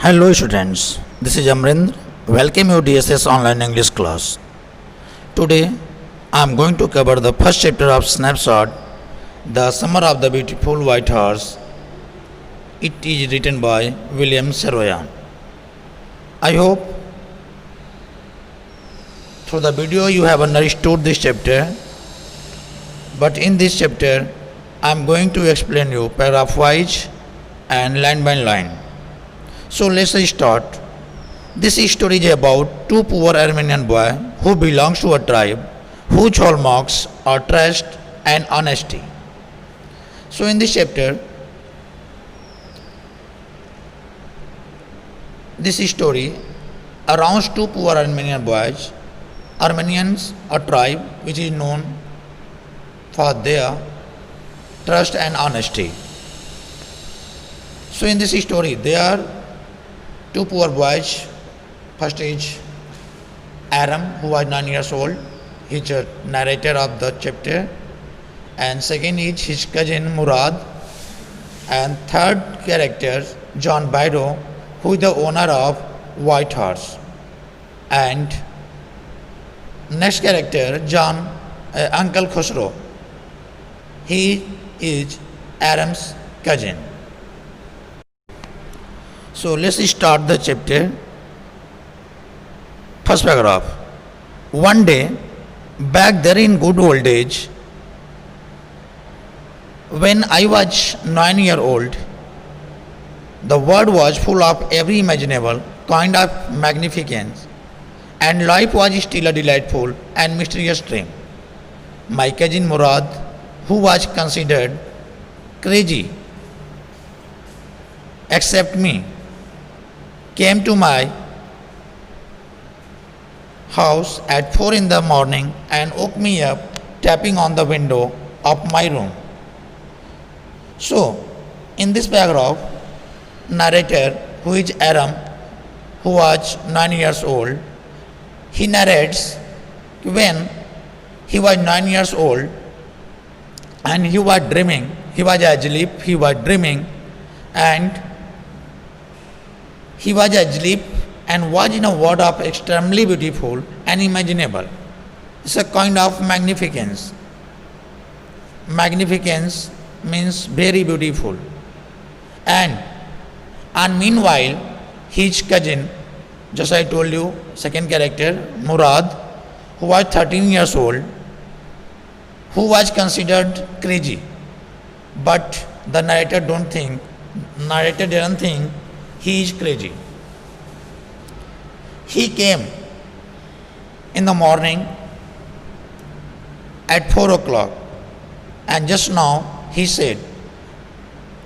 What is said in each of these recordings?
Hello students, this is Amrinder. Welcome you DSS online English class. Today I am going to cover the first chapter of Snapshot, The Summer of the Beautiful White Horse. It is written by William Saroyan. I hope through the video you have understood this chapter, but in this chapter I am going to explain you paragraph wise and line by line. So let's start. This story is about two poor Armenian boys who belongs to a tribe whose hallmarks are trust and honesty. So in this chapter, this story arounds two poor Armenian boys. Armenians, a tribe which is known for their trust and honesty. So in this story, there are two poor boys. First is Aram, who was 9 years old. He's a narrator of the chapter. And second is his cousin Murad. And third character, John Bairo, who is the owner of White Horse. And next character, Uncle Khosrow. He is Aram's cousin. So let's start the chapter. First paragraph. One day, back there in good old age, when I was 9 years old, the world was full of every imaginable kind of magnificence, and life was still a delightful and mysterious dream. My cousin Murad, who was considered crazy except me, came to my house at 4 in the morning and woke me up tapping on the window of my room. So, in this paragraph, narrator, who is Aram, who was 9 years old, he narrates when he was 9 years old and he was dreaming, he was asleep, he was dreaming, and he was asleep and was in a world of extremely beautiful and imaginable. It's a kind of magnificence. Magnificence means very beautiful. And meanwhile, his cousin, just I told you, second character, Murad, who was 13 years old, who was considered crazy. But the narrator didn't think he is crazy. He came in the morning at 4 o'clock, and just now he said,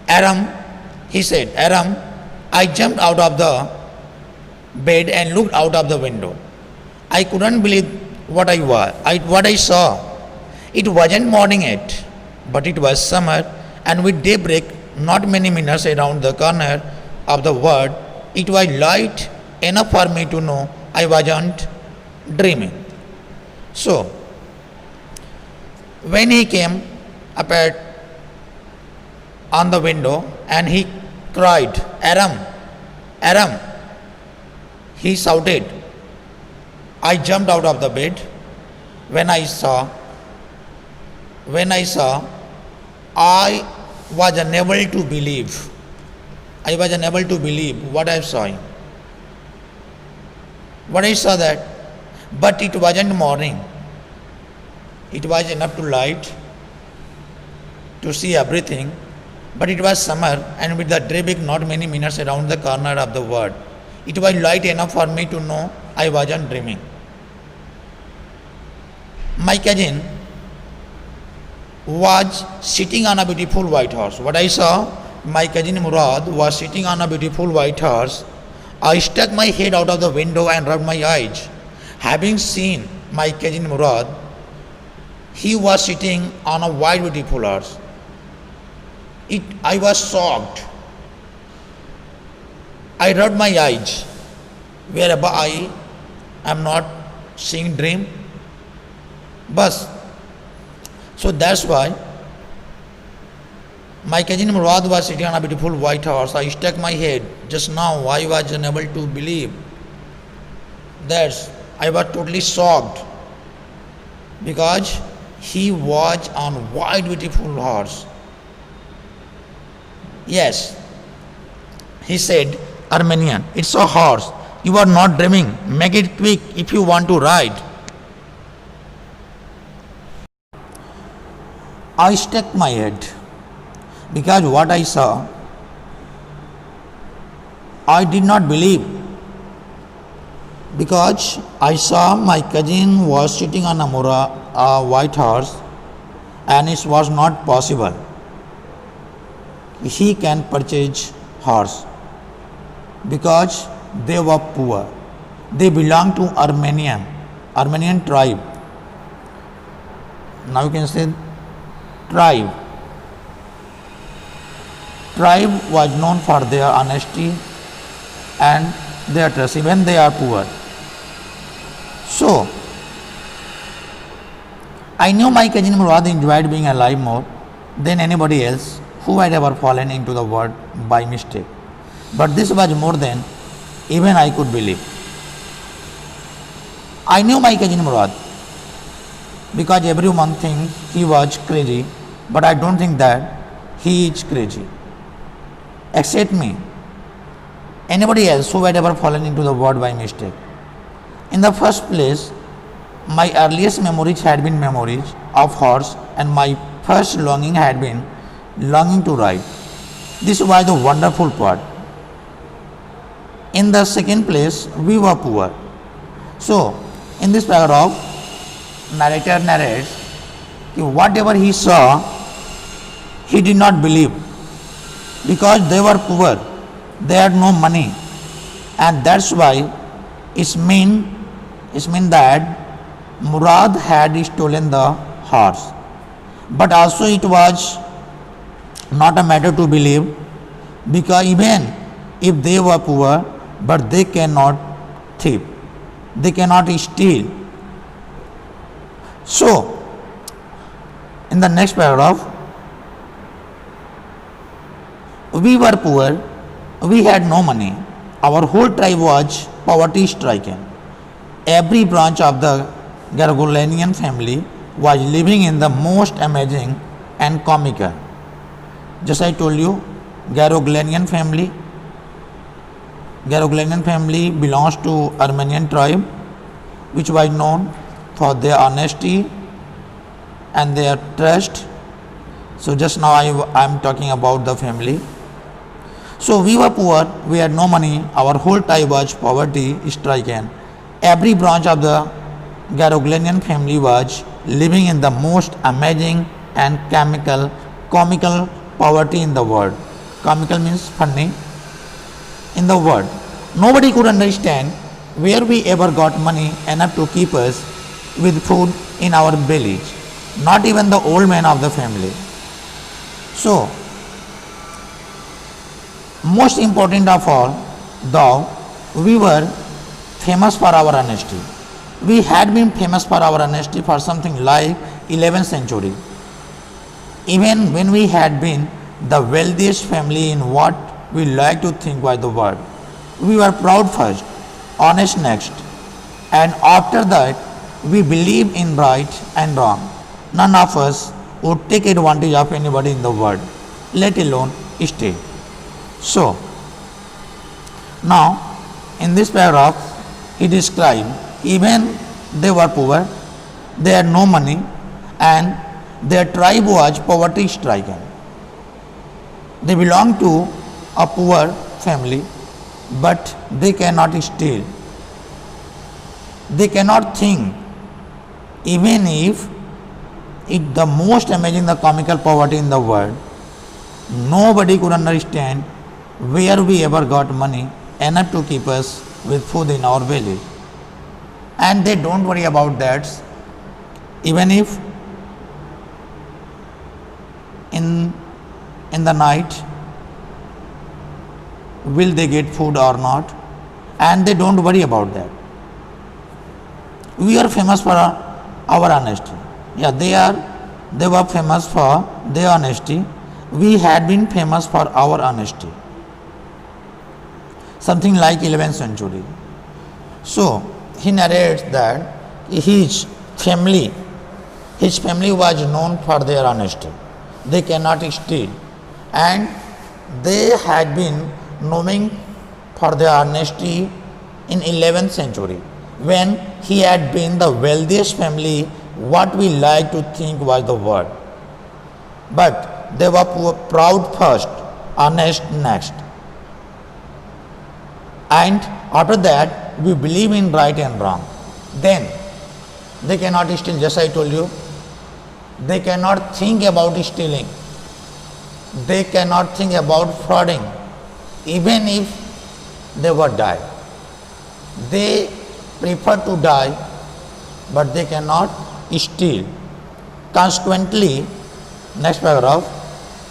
Aram, I jumped out of the bed and looked out of the window. I couldn't believe what I saw. It wasn't morning yet, but it was summer, and with daybreak, not many minutes around the corner of the world, it was light enough for me to know I wasn't dreaming. So, when he came up on the window and he cried, Aram, he shouted. I jumped out of the bed. When I saw, I was unable to believe. What I saw. But it wasn't morning. It was enough to light to see everything. But it was summer, and with the daybreak not many minutes around the corner of the world, it was light enough for me to know I wasn't dreaming. My cousin was sitting on a beautiful white horse. What I saw, my cousin Murad was sitting on a beautiful white horse. I stuck my head out of the window and rubbed my eyes. Having seen my cousin Murad, he was sitting on a white beautiful horse. I was shocked. I rubbed my eyes, wherever I am not seeing dream. But so that's why My cousin Murad was sitting on a beautiful white horse. I struck my head. Just now I was unable to believe that. I was totally shocked because he was on white beautiful horse. Yes, he said, Armenian, it's a horse. You are not dreaming. Make it quick if you want to ride. I struck my head because what I saw, I did not believe, because I saw my cousin was sitting on a white horse, and it was not possible he can purchase horse because they were poor. They belong to Armenian tribe. Now you can say tribe. Tribe was known for their honesty and their trust, even they are poor. So, I knew my cousin Murad enjoyed being alive more than anybody else who had ever fallen into the world by mistake. But this was more than even I could believe. I knew my cousin Murad because everyone thinks he was crazy, but I don't think that he is crazy. Except me, anybody else who had ever fallen into the world by mistake. In the first place, my earliest memories had been memories of horse, and my first longing had been longing to ride. This was the wonderful part. In the second place, we were poor. So, in this paragraph, narrator narrates whatever he saw, he did not believe because they were poor, they had no money, and that's why it's mean that Murad had stolen the horse. But also it was not a matter to believe, because even if they were poor, but they cannot thief, they cannot steal. So, in the next paragraph, we were poor, we had no money, our whole tribe was poverty stricken. Every branch of the Gargulanian family was living in the most amazing and comical. Just I told you, Gargulanian family belongs to Armenian tribe, which was known for their honesty and their trust. So just now I am talking about the family. So we were poor, we had no money, our whole tribe was poverty stricken. Every branch of the Gargulanian family was living in the most amazing and comical poverty in the world. Comical means funny in the world. Nobody could understand where we ever got money enough to keep us with food in our bellies. Not even the old man of the family. So, most important of all, though, we were famous for our honesty. We had been famous for our honesty for something like 11th century. Even when we had been the wealthiest family in what we like to think was the world. We were proud first, honest next, and after that we believed in right and wrong. None of us would take advantage of anybody in the world, let alone steal. So, now in this paragraph he described even they were poor, they had no money, and their tribe was poverty stricken. They belong to a poor family, but they cannot steal. They cannot think, even if it the most amazing, the comical poverty in the world. Nobody could understand where we ever got money enough to keep us with food in our belly. And they don't worry about that, even if in the night will they get food or not, and they don't worry about that. We are famous for our honesty. Yeah, they were famous for their honesty, We had been famous for our honesty. Something like 11th century. So he narrates that his family his family was known for their honesty. They cannot steal, and they had been known for their honesty in 11th century when he had been the wealthiest family, what we like to think was the world. But they were proud first, honest next. And after that, we believe in right and wrong. Then they cannot steal, just I told you. They cannot think about stealing. They cannot think about frauding, even if they were die. They prefer to die, but they cannot steal. Consequently, next paragraph,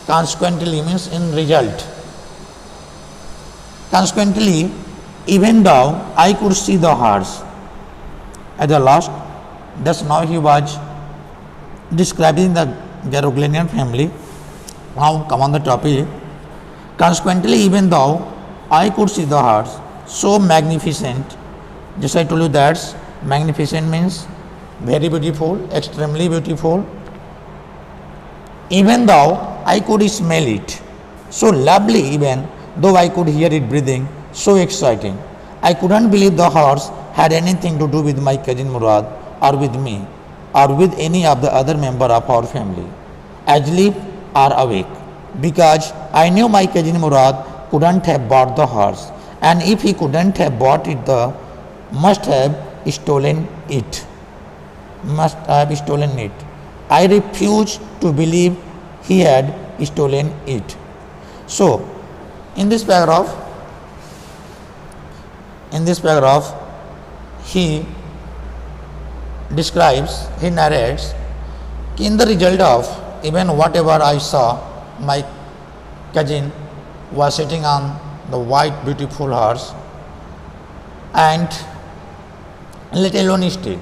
consequently means in result. Consequently, even though I could see the horse at the last, thus now he was describing the Garogleanian family. Now come on the topic. Consequently, even though I could see the horse so magnificent, just I told you that magnificent means very beautiful, extremely beautiful. Even though I could smell it, so lovely, even though I could hear it breathing, so exciting. I couldn't believe the horse had anything to do with my cousin Murad or with me or with any of the other member of our family, asleep or awake, because I knew my cousin Murad couldn't have bought the horse, and if he couldn't have bought it, the must have stolen it. Must have stolen it. I refuse to believe he had stolen it. So, in this paragraph, he describes, he narrates, in the result of even whatever I saw, my cousin was sitting on the white beautiful horse, and let alone still,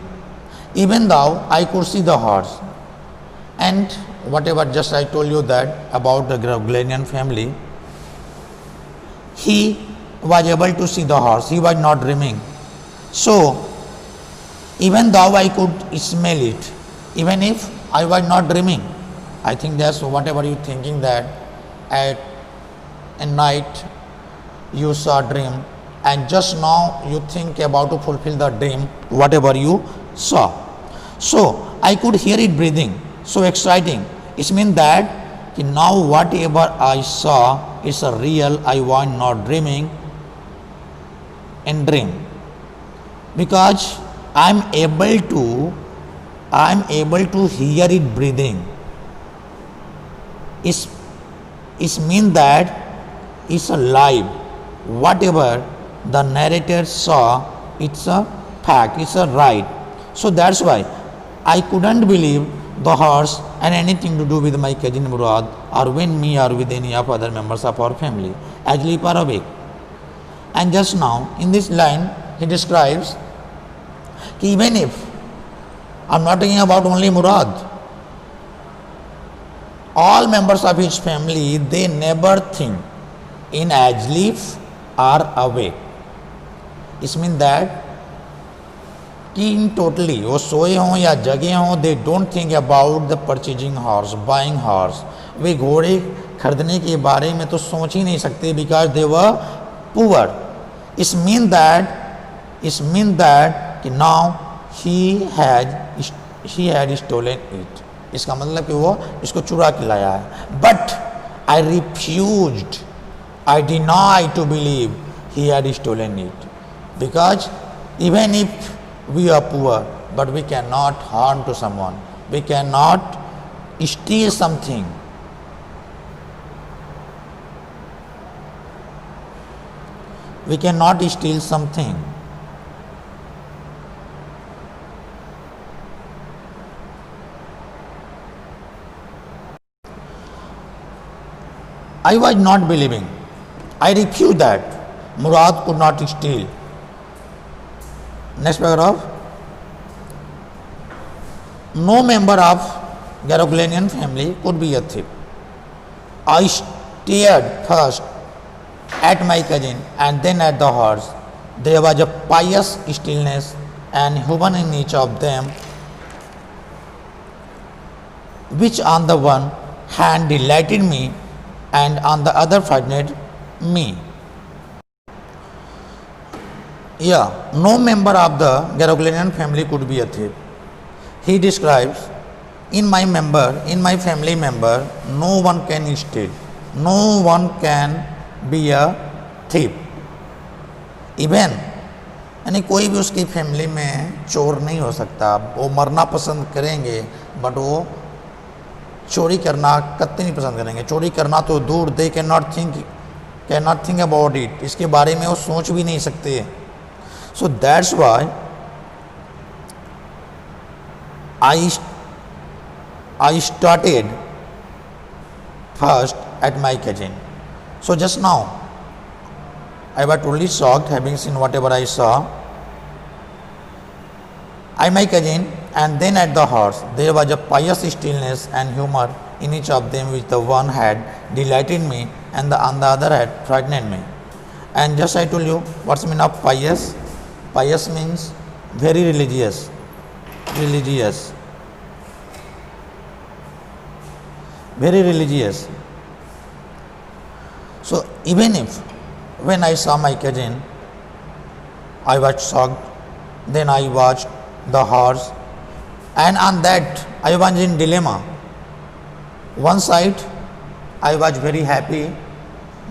even though I could see the horse, and whatever just I told you that about the Garogleanian family, he was able to see the horse, he was not dreaming. So, even though I could smell it, even if I was not dreaming, I think that's whatever you thinking that at night you saw a dream, and just now you think about to fulfill the dream, whatever you saw. So, I could hear it breathing, so exciting. It means that now whatever I saw is a real, I was not dreaming in dream, because I'm able to hear it breathing. It means that it's alive. Whatever the narrator saw, it's a fact, it's a right. So that's why I couldn't believe the horse and anything to do with my cousin Murad or with me or with any of other members of our family, asleep or awake. And just now in this line he describes, even if I'm not talking about only Murad, all members of his family, they never think in asleep or awake. It means that कि इन totally वो सोए हों या जगे हों, they don't think about the purchasing horse, buying horse. वे घोड़े खरीदने के बारे में तो सोच ही नहीं सकते, because they were poor. It's mean that कि now he had stolen it. इसका मतलब कि वो इसको चुरा के लाया है. But I refused, I denied to believe he had stolen it, because even if we are poor, but we cannot harm to someone. We cannot steal something. We cannot steal something. I was not believing. I refused that Murad could not steal. Next paragraph. No member of Garogleanian family could be a thief. I stared first at my cousin and then at the horse. There was a pious stillness and human in each of them, which on the one hand delighted me and on the other frightened me. Yeah, no member of the Garogulanian family could be a thief. He describes, in my family member, no one can steal, no one can be a thief. Even यानी कोई भी उसकी family में चोर नहीं हो सकता. वो मरना पसंद करेंगे बट वो चोरी करना कतई नहीं पसंद करेंगे. चोरी करना तो दूर, they can not think about it. इसके बारे में वो सोच भी नहीं सकते. So that's why I started first at my cousin. So just now I was totally shocked having seen whatever I saw. I my cousin and then at the horse. There was a pious stillness and humor in each of them, which the one had delighted me and on the other had frightened me. And just I told you what's the meaning of pious. Pious means very religious. Very religious. So even if when I saw my cousin, I was shocked. Then I watched the horse, and on that I was in dilemma. One side I was very happy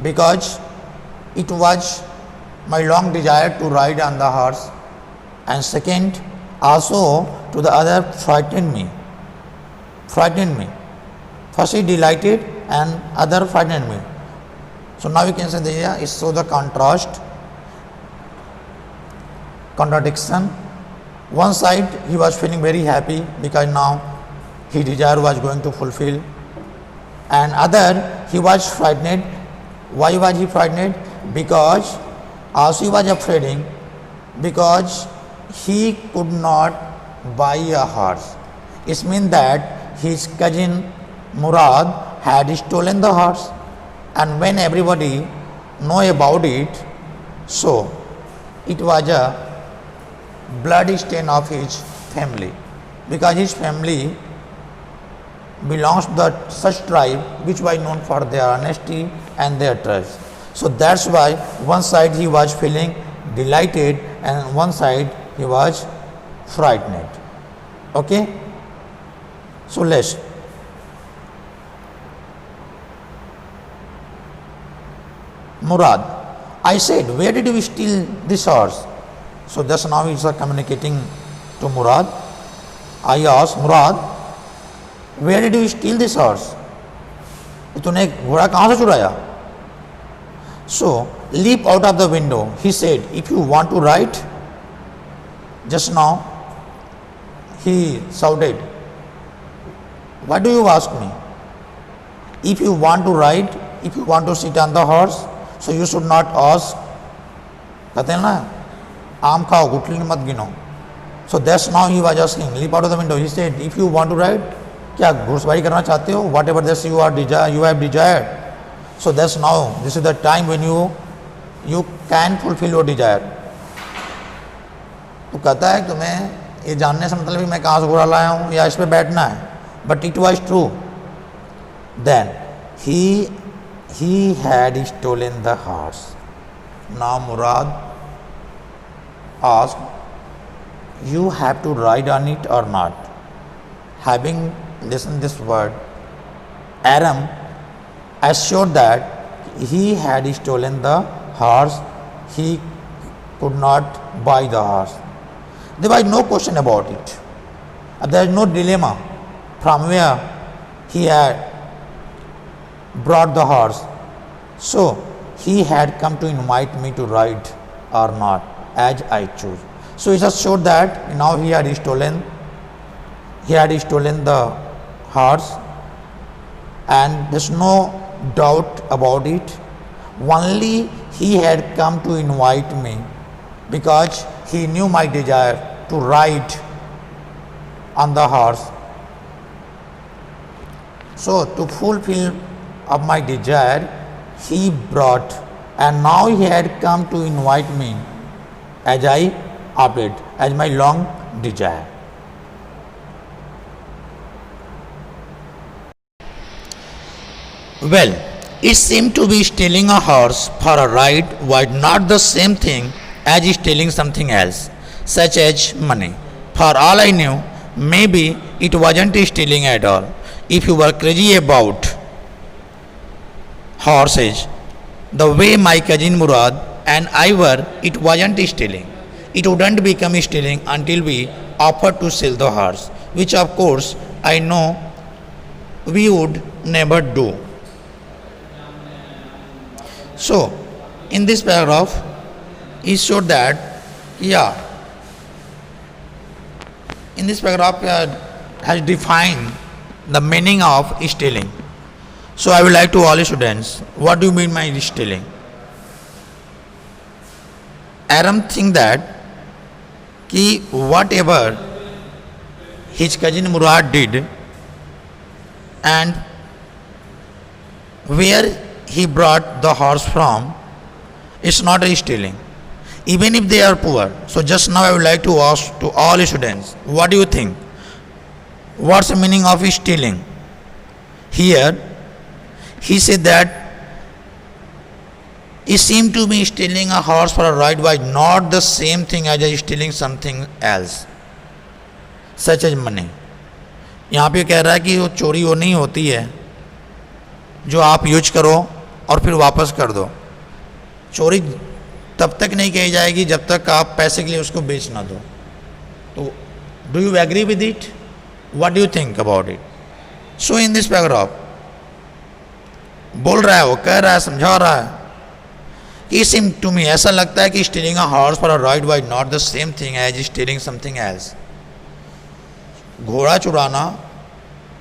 because it was my long desire to ride on the horse, and second also to the other frightened me. First he delighted and other frightened me. So now you can say there is so the contradiction. One side he was feeling very happy because now his desire was going to fulfill, and other he was frightened. Why was he frightened? Because also he was afraid because he could not buy a horse. It means that his cousin Murad had stolen the horse, and when everybody know about it, so it was a blood stain of his family, because his family belongs to such tribe which was known for their honesty and their trust. So that's why one side he was feeling delighted and one side he was frightened. Okay, so let's Murad, I said, where did you steal this horse? So just now he is communicating to Murad. I asked Murad, where did you steal this horse? तूने घोड़ा कहाँ से चुराया? So leap out of the window. He said, if you want to ride, just now he shouted, what do you ask me? If you want to ride, if you want to sit on the horse, so you should not ask, कहते हैं ना आम खाओ गुठली मत गिनो. So that's now he was asking, leap out of the window. He said, if you want to ride, क्या घुड़सवारी करना चाहते हो? Whatever this you have desired. So that's now this is the time when you can fulfill your desire. तो कहता है तुम्हें ये जानने से मतलब मैं कहाँ से घोड़ा लाया हूँ या इस पे बैठना है. But it was true. Then he had stolen the horse. Now Murad asked, you have to ride on it or not? Having listened this word, Aram assured that he had stolen the horse. He could not buy the horse. There was no question about it. There is no dilemma from where he had brought the horse. So he had come to invite me to ride or not as I choose. So it is sure that now he had stolen the horse, and there is no doubt about it. Only he had come to invite me because he knew my desire to ride on the horse. So to fulfill of my desire he brought, and now he had come to invite me as I opted, as my long desire. Well, it seemed to be stealing a horse for a ride was not the same thing as stealing something else, such as money. For all I knew, maybe it wasn't stealing at all. If you were crazy about horses, the way my cousin Murad and I were, it wasn't stealing. It wouldn't become stealing until we offered to sell the horse, which of course I know we would never do. So, in this paragraph, he showed that, yeah, in this paragraph has defined the meaning of stealing. So, I would like to all students, what do you mean by stealing? Aram think that कि whatever his cousin Murad did and where he brought the horse from, it's not a stealing, even if they are poor. So just now I would like to ask to all students, what do you think? What's the meaning of stealing? Here he said that it seemed to me stealing a horse for a ride was not the same thing as stealing something else, such as money. यहाँ पे कह रहा है कि वो चोरी वो नहीं होती है जो आप यूज करो और फिर वापस कर दो. चोरी तब तक नहीं कही जाएगी जब तक आप पैसे के लिए उसको बेच ना दो. तो do you agree with it? What do you think about it? So in this paragraph बोल रहा है, वो कह रहा है, समझा रहा है कि सिम टू मी, ऐसा लगता है कि stealing a horse for a ride was not the same thing as stealing something else. घोड़ा चुराना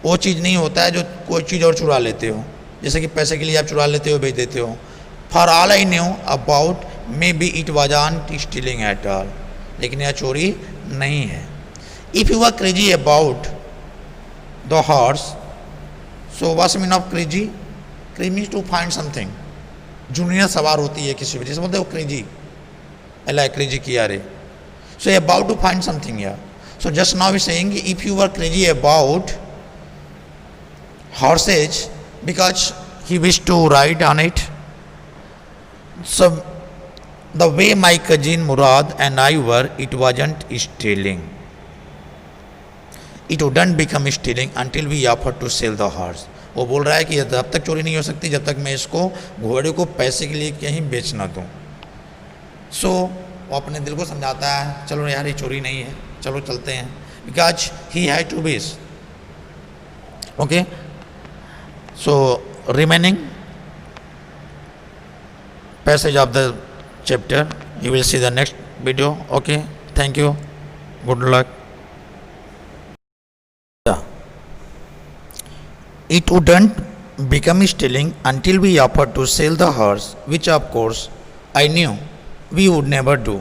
वो चीज़ नहीं होता है जो कोई चीज़ और चुरा लेते हो, जैसे कि पैसे के लिए आप चुरा लेते हो, बेच देते हो. For all I knew about maybe it wasn't stealing at all, लेकिन यह चोरी नहीं है. If you are crazy about the horse, so what's mean of crazy? Crazy means to find something. Junior सवार होती है किसी वजह से, बोलते हो क्रेजी, अल्लाह क्रेजी किया रे. So about to find something yeah. So just now we saying if you are crazy about horses because he wished to ride on it. So the way my cousin Murad and I were, it wasn't stealing. It wouldn't become stealing until we offered to sell the horse. वो बोल रहा है कि तब तक चोरी नहीं हो सकती जब तक मैं इसको घोड़े को पैसे के लिए कहीं बेच ना दूँ. सो वो अपने दिल को समझाता है, चलो यार ये चोरी नहीं है, चलो चलते हैं, बिकॉज ही हैड टू बेच. Okay, so remaining passage of the chapter you will see the next video. Okay, thank you, good luck. It wouldn't become stealing until we offered to sell the horse, which of course I knew we would never do.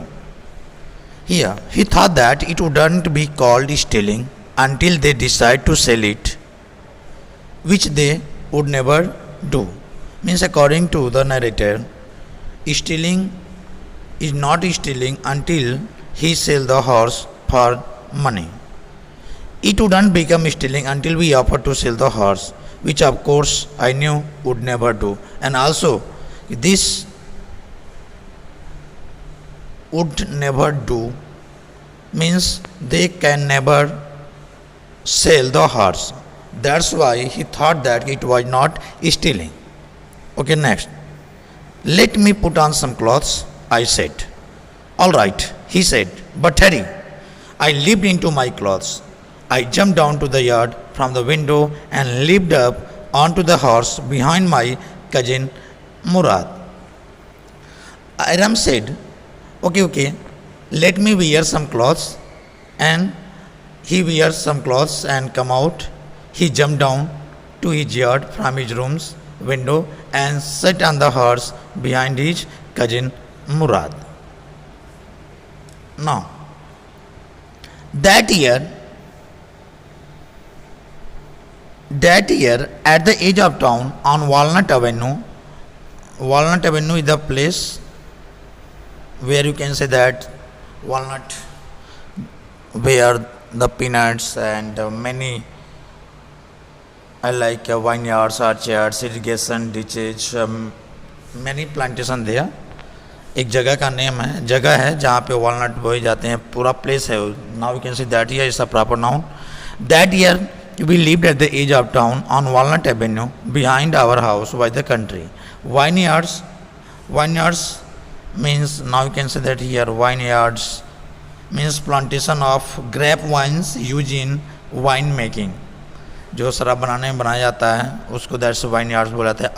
Here he thought that it wouldn't be called stealing until they decide to sell it, which they would never do. Means according to the narrator, stealing is not stealing until he sell the horse for money. It wouldn't become stealing until we offered to sell the horse, which of course I knew would never do. And also this would never do means they can never sell the horse. That's why he thought that it was not stealing. Okay, next. Let me put on some clothes, I said. All right, he said, but hurry. I leaped into my clothes. I jumped down to the yard from the window and leaped up onto the horse behind my cousin Murad. Aram said, okay, let me wear some clothes. And he wears some clothes and come out. He jumped down to his yard from his room's window and sat on the horse behind his cousin Murad. Now, that year, That year, at the edge of town on Walnut Avenue is the place where you can say that Walnut, where the peanuts and many like vineyards, orchards, irrigation ditches, many plantation there. एक जगह का name है, जगह है जहाँ पे walnut बोए जाते हैं, पूरा प्लेस है. Now you can see that year is a proper noun. That year we lived at the edge of town on Walnut Avenue. Behind our house was the country. Vineyards means, now you can say that here, vineyards means plantation of grape wines used in wine making. जो शराब बनाने में बनाया जाता है उसको that's vineyards बोला जाता है.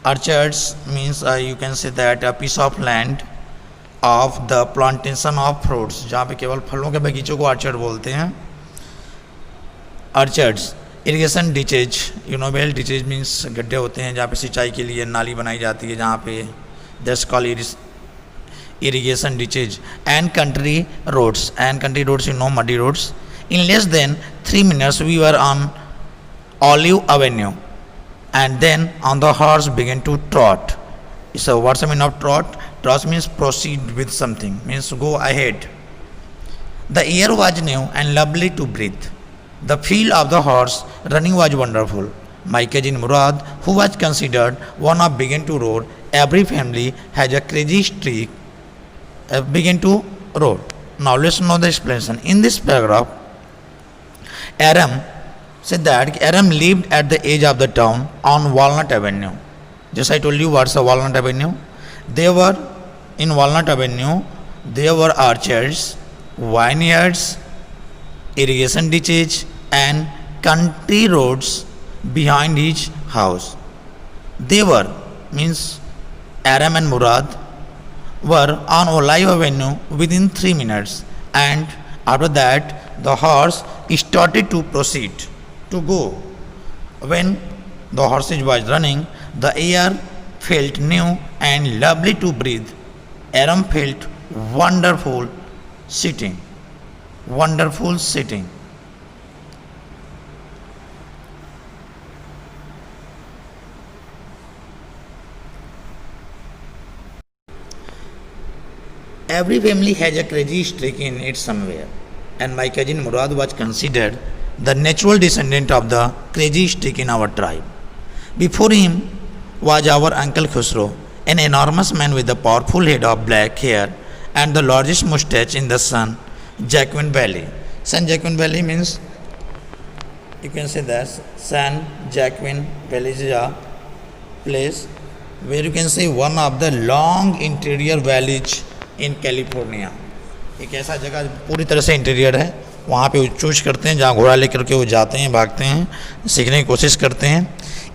Orchards means you can say that a piece of land of the plantation of fruits, जहाँ पे केवल फलों के बगीचों को ऑर्चर्ड बोलते हैं. Orchards, irrigation ditches, you know well, ditches means गड्ढे होते हैं जहाँ पे सिंचाई के लिए नाली बनाई जाती है, जहाँ पे that's called irrigation ditches. And country roads, you know, muddy roads. In less than 3 minutes we were on Olive Avenue, and then on the horse began to trot. So what's the meaning of trot? Trot means proceed with something, means go ahead. The air was new and lovely to breathe. The feel of the horse running was wonderful. My cousin Murad, who was considered one of began to roar. Every family has a crazy streak. Began to roar. Now let's know the explanation. In this paragraph, Aram said that Aram lived at the edge of the town on Walnut Avenue. Just I told you what's a Walnut Avenue. There were in Walnut Avenue, there were orchards, vineyards, irrigation ditches, and country roads behind each house. They were means Aram and Murad were on Olive Avenue within 3 minutes, and after that the horse started to proceed to go. When the horses was running, the air felt new and lovely to breathe. Aram felt wonderful sitting. Every family has a crazy streak in it somewhere, and my cousin Murad was considered the natural descendant of the crazy streak in our tribe. Before him was our Uncle Khusro, an enormous man with a powerful head of black hair and the largest mustache in the San Joaquin Valley. San Joaquin Valley means, you can say that San Joaquin Valley is a place where you can say one of the long interior valleys in California. एक ऐसा जगह पूरी तरह से interior है, वहाँ पे choose करते हैं जहाँ घोड़ा लेकर के वो जाते हैं, भागते हैं, सीखने की कोशिश करते हैं.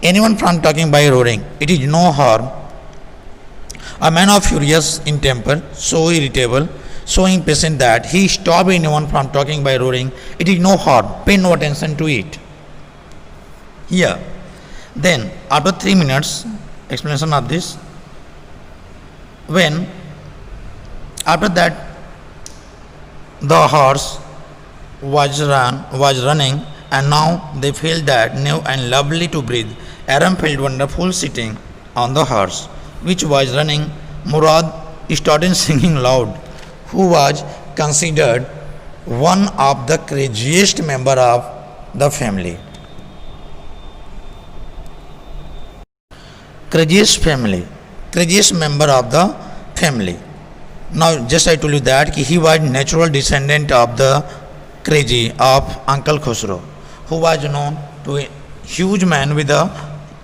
Anyone from talking by roaring, it is no harm. A man of furious in temper, so irritable, so impatient that he stopped anyone from talking by roaring. It is no harm. Pay no attention to it. Here, then after 3 minutes, explanation of this. When after that the horse was running, and now they felt that new and lovely to breathe. Aram felt wonderful sitting on the horse, which was running. Murad started singing loud, who was considered one of the craziest member of the family. Craziest member of the family. Now just I told you that he was natural descendant of the crazy of Uncle Khusro, who was known to a huge man with a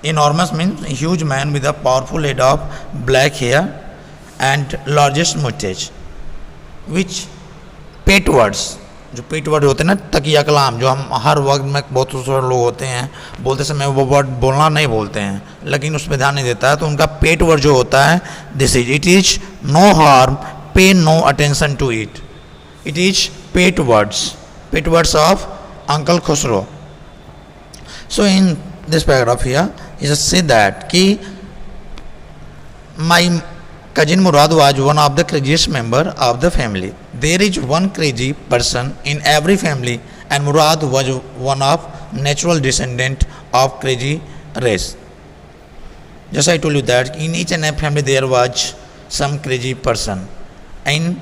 enormous means huge man with a powerful head of black hair and largest mustache, which pet words, जो पेट word होते हैं ना, तकिया कलाम, जो हम हर वक्त में बहुत सारे लोग होते हैं बोलते समय वो वर्ड बोलना नहीं बोलते हैं लेकिन उस पर ध्यान नहीं देता है, तो उनका पेट वर्ड जो होता है, this is it is no harm, pay no attention to it. It is pet words of uncle Khusro. So in this paragraph here he just said that ki my cousin Murad was one of the craziest member of the family. There is one crazy person in every family and Murad was one of natural descendant of crazy race. Just I told you that in each and every family there was some crazy person. In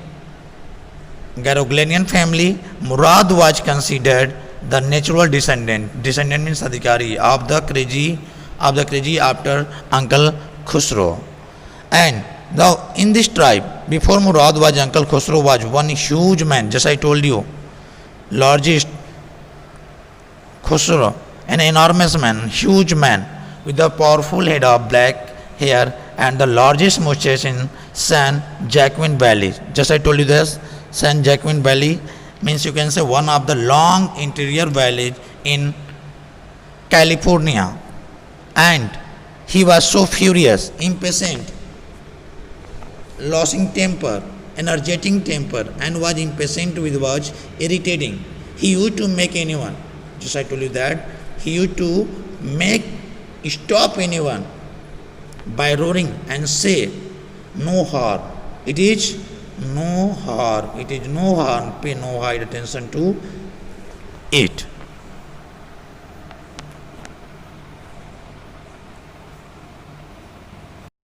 Garoglanian family, Murad was considered the natural descendant. Descendant means adhikari of the crazy after Uncle Khusro. And now in this tribe, before Murad was Uncle Khusro was one huge man. Just I told you, largest Khusro, an enormous man, huge man with a powerful head of black hair and the largest mustache in San Joaquin Valley. Just I told you this, San Joaquin Valley means you can say one of the long interior valleys in California. And he was so furious, impatient, losing temper, energetic temper, and was impatient with was irritating. He used to make anyone, just I told you that, he used to stop anyone by roaring and say, no harm. It is no harm. It is no harm. Pay no high attention to it.